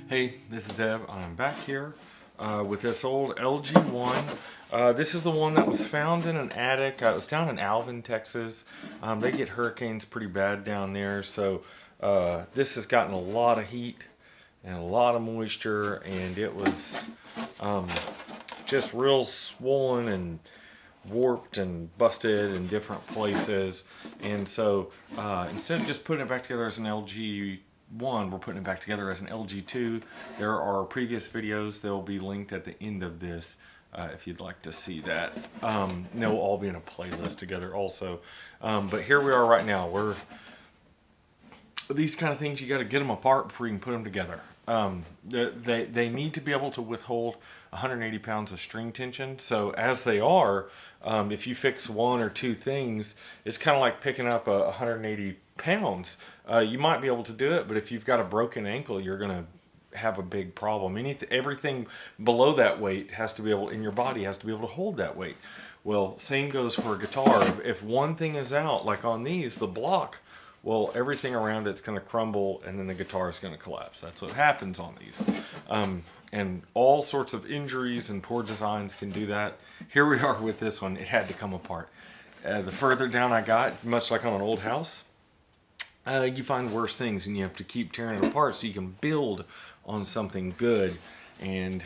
Hey, this is Eb. I'm back here with this old LG-1. This is the one that was found in an attic. It was down in Alvin, Texas. They get hurricanes pretty bad down there, so this has gotten a lot of heat and a lot of moisture, and it was just real swollen and warped and busted in different places. And so instead of just putting it back together as an LG1, we're putting it back together as an LG2. There are previous videos. They'll be linked at the end of this if you'd like to see that. They'll all be in a playlist together also. But here we are right now. These kind of things, you got to get them apart before you can put them together. They need to be able to withhold 180 pounds of string tension. So as they are, if you fix one or two things, it's kind of like picking up 180 pounds. You might be able to do it, but if you've got a broken ankle, you're going to have a big problem. Everything below that weight has to be able, in your body has to be able to hold that weight. Well, same goes for a guitar. If one thing is out, like on these, the block, well, everything around it's going to crumble, and then the guitar is going to collapse. That's what happens on these. And all sorts of injuries and poor designs can do that. Here we are with this one. It had to come apart. The further down I got, much like on an old house, you find worse things, and you have to keep tearing it apart so you can build on something good. And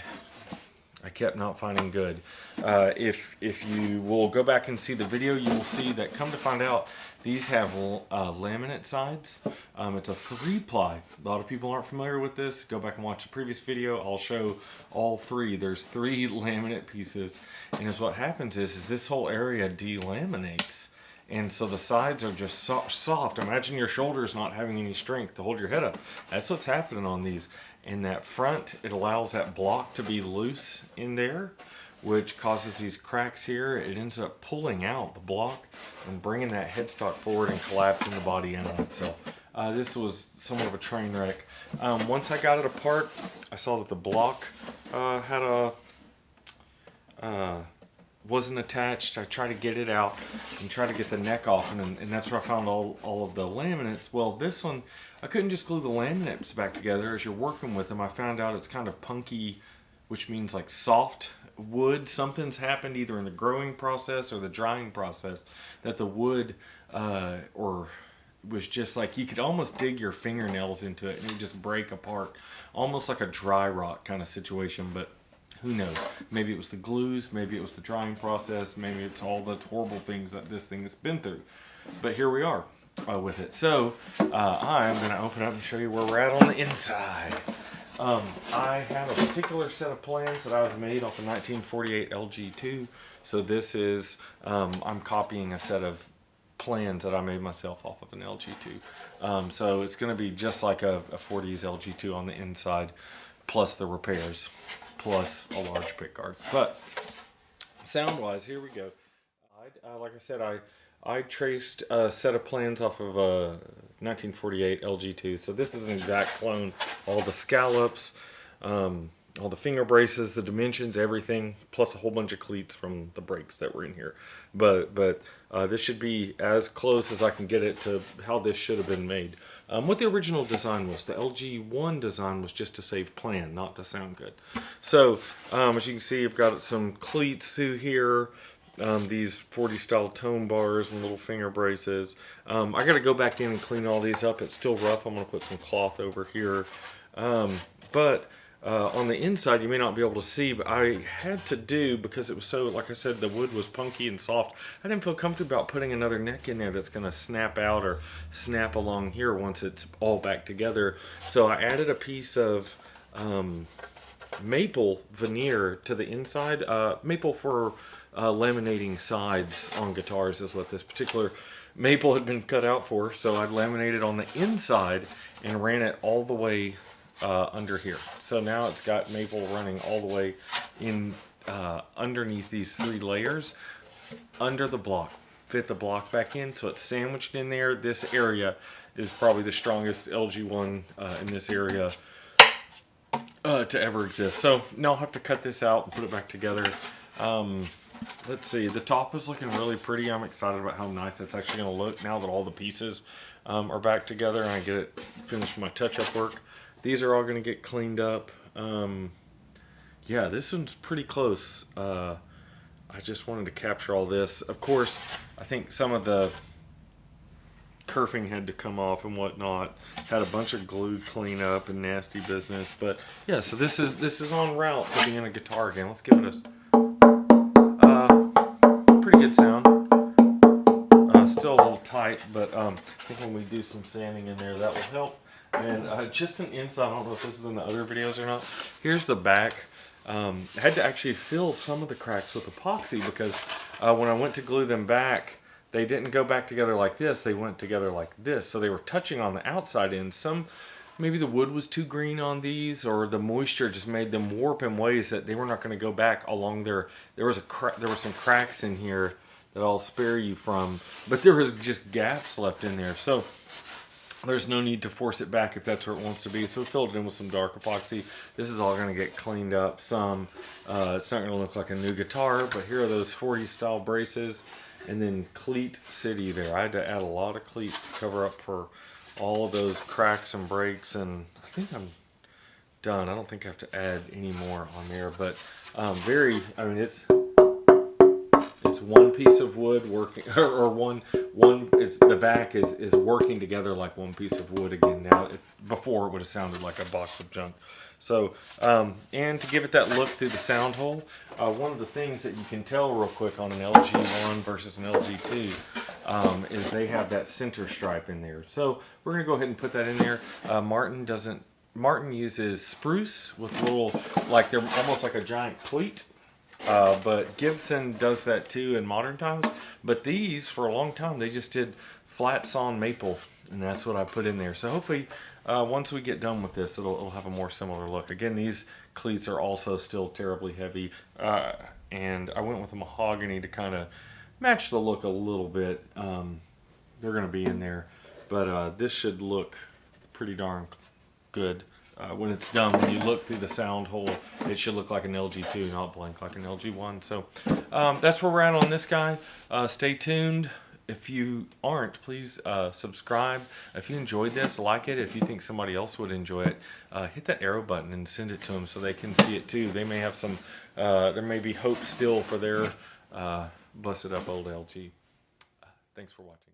I kept not finding good. If you will go back and see the video, you will see that, come to find out, these have laminate sides. It's a 3-ply. A lot of people aren't familiar with this. Go back and watch the previous video. I'll show all three. There's 3 laminate pieces, and what happens is this whole area delaminates. And so the sides are just soft. Imagine your shoulders not having any strength to hold your head up. That's what's happening on these. And that front, it allows that block to be loose in there, which causes these cracks here. It ends up pulling out the block and bringing that headstock forward and collapsing the body in on itself. This was somewhat of a train wreck. Once I got it apart, I saw that the block wasn't attached. I tried to get it out and try to get the neck off, and that's where I found all of the laminates. Well, this one, I couldn't just glue the laminates back together. As you're working with them, I found out it's kind of punky, which means like soft wood. Something's happened either in the growing process or the drying process that the wood or was just like, you could almost dig your fingernails into it and it would just break apart, almost like a dry rot kind of situation. But who knows? Maybe it was the glues, maybe it was the drying process, maybe it's all the horrible things that this thing has been through. But here we are with it. So I'm going to open up and show you where we're at on the inside. I have a particular set of plans that I've made off a 1948 LG2. So this is, I'm copying a set of plans that I made myself off of an LG2. So it's going to be just like a 40s LG2 on the inside, plus the repairs, plus a large pickguard. But sound wise, here we go. Like I said, I traced a set of plans off of a 1948 LG2. So this is an exact clone. All the scallops, all the finger braces, the dimensions, everything, plus a whole bunch of cleats from the brakes that were in here. But this should be as close as I can get it to how this should have been made. What the original design was, the LG-1 design was just to save plan, not to sound good. So as you can see, I've got some cleats through here, these 40 style tone bars and little finger braces. I got to go back in and clean all these up. It's still rough. I'm going to put some cloth over here. But on the inside, you may not be able to see, but I had to do, because it was so, like I said, the wood was punky and soft, I didn't feel comfortable about putting another neck in there that's going to snap out or snap along here once it's all back together. So I added a piece of maple veneer to the inside. Maple for laminating sides on guitars is what this particular maple had been cut out for. So I laminated on the inside and ran it all the way under here. So now it's got maple running all the way in underneath these 3 layers under the block. Fit the block back in so it's sandwiched in there. This area is probably the strongest LG1 in this area to ever exist. So now I'll have to cut this out and put it back together. Let's see, the top is looking really pretty. I'm excited about how nice it's actually going to look now that all the pieces are back together and I get it finished my touch-up work. these are all going to get cleaned up. Yeah, this one's pretty close. I just wanted to capture all this. Of course, I think some of the kerfing had to come off and whatnot. Had a bunch of glue cleanup and nasty business. But yeah, so this is en route to being a guitar again. Let's give it a pretty good sound. Still a little tight, but I think when we do some sanding in there, that will help. And just an inside, I don't know if this is in the other videos or not. Here's the back. I had to actually fill some of the cracks with epoxy because when I went to glue them back, they didn't go back together like this. They went together like this. So they were touching on the outside end. Maybe the wood was too green on these, or the moisture just made them warp in ways that they were not going to go back along there. There were some cracks in here that I'll spare you from, but there was just gaps left in there. So there's no need to force it back if that's where it wants to be. So we filled it in with some dark epoxy. This is all going to get cleaned up some. It's not going to look like a new guitar, but here are those 40 style braces. And then Cleat City there. I had to add a lot of cleats to cover up for all of those cracks and breaks. And I think I'm done. I don't think I have to add any more on there. But it's one piece of wood working, it's the back is working together like one piece of wood again now. Before it would have sounded like a box of junk. So, and to give it that look through the sound hole, one of the things that you can tell real quick on an LG-1 versus an LG2 is they have that center stripe in there. So we're gonna go ahead and put that in there. Martin uses spruce with little, like they're almost like a giant cleat. But Gibson does that too in modern times. But these, for a long time, they just did flat sawn maple, and that's what I put in there. So hopefully, once we get done with this, it'll have a more similar look. Again, these cleats are also still terribly heavy, and I went with a mahogany to kind of match the look a little bit. They're going to be in there, but this should look pretty darn good. When it's done, when you look through the sound hole, it should look like an LG2, not blank like an LG1. So that's where we're at on this guy. Stay tuned. If you aren't, please subscribe. If you enjoyed this, like it. If you think somebody else would enjoy it, hit that arrow button and send it to them so they can see it too. They may have some, there may be hope still for their busted up old LG. Thanks for watching.